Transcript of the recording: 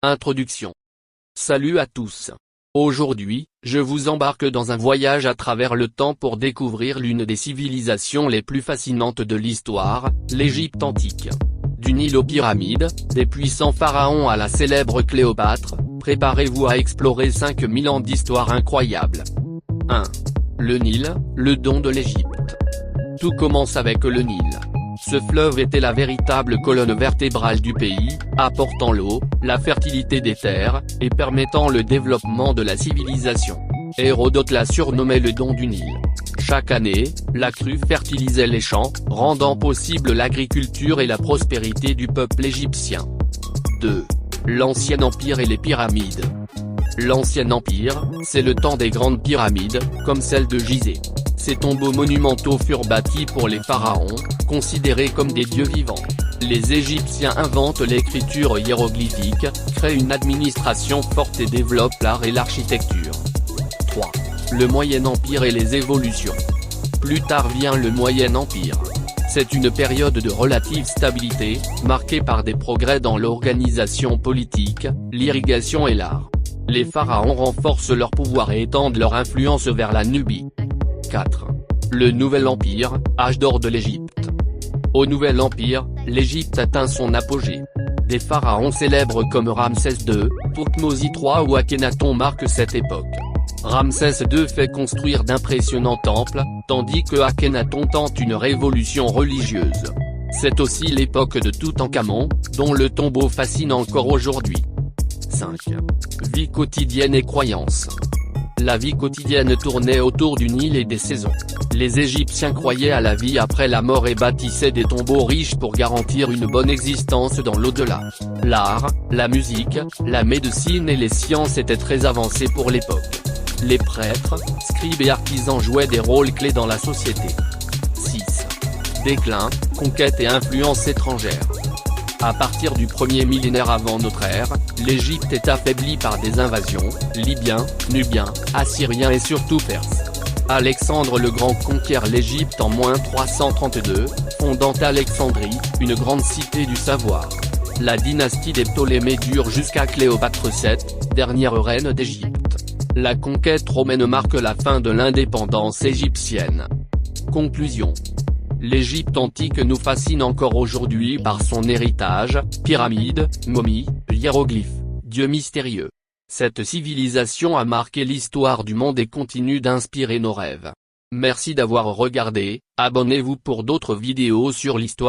Introduction. Salut à tous. Aujourd'hui, je vous embarque dans un voyage à travers le temps pour découvrir l'une des civilisations les plus fascinantes de l'histoire, l'Égypte antique. Du Nil aux pyramides, des puissants pharaons à la célèbre Cléopâtre, préparez-vous à explorer 5000 ans d'histoire incroyable. 1. Le Nil, le don de l'Égypte. Tout commence avec le Nil. Ce fleuve était la véritable colonne vertébrale du pays, apportant l'eau, la fertilité des terres, et permettant le développement de la civilisation. Hérodote l'a surnommé le don du Nil. Chaque année, la crue fertilisait les champs, rendant possible l'agriculture et la prospérité du peuple égyptien. 2. L'Ancien Empire et les pyramides. L'Ancien Empire, c'est le temps des grandes pyramides, comme celle de Gizeh. Ces tombeaux monumentaux furent bâtis pour les pharaons, considérés comme des dieux vivants. Les Égyptiens inventent l'écriture hiéroglyphique, créent une administration forte et développent l'art et l'architecture. 3. Le Moyen Empire et les évolutions. Plus tard vient le Moyen Empire. C'est une période de relative stabilité, marquée par des progrès dans l'organisation politique, l'irrigation et l'art. Les pharaons renforcent leur pouvoir et étendent leur influence vers la Nubie. 4. Le Nouvel Empire, âge d'or de l'Égypte. Au Nouvel Empire, l'Égypte atteint son apogée. Des pharaons célèbres comme Ramsès II, Thoutmose III ou Akhénaton marquent cette époque. Ramsès II fait construire d'impressionnants temples, tandis que Akhénaton tente une révolution religieuse. C'est aussi l'époque de Toutankhamon, dont le tombeau fascine encore aujourd'hui. 5. Vie quotidienne et croyances. La vie quotidienne tournait autour du Nil et des saisons. Les Égyptiens croyaient à la vie après la mort et bâtissaient des tombeaux riches pour garantir une bonne existence dans l'au-delà. L'art, la musique, la médecine et les sciences étaient très avancés pour l'époque. Les prêtres, scribes et artisans jouaient des rôles clés dans la société. 6. Déclin, conquête et influence étrangère. À partir du premier millénaire avant notre ère, l'Égypte est affaiblie par des invasions, Libyens, Nubiens, Assyriens et surtout Perses. Alexandre le Grand conquiert l'Égypte en -332, fondant Alexandrie, une grande cité du savoir. La dynastie des Ptolémées dure jusqu'à Cléopâtre VII, dernière reine d'Égypte. La conquête romaine marque la fin de l'indépendance égyptienne. Conclusion. L'Égypte antique nous fascine encore aujourd'hui par son héritage, pyramides, momies, hiéroglyphes, dieux mystérieux. Cette civilisation a marqué l'histoire du monde et continue d'inspirer nos rêves. Merci d'avoir regardé, abonnez-vous pour d'autres vidéos sur l'histoire.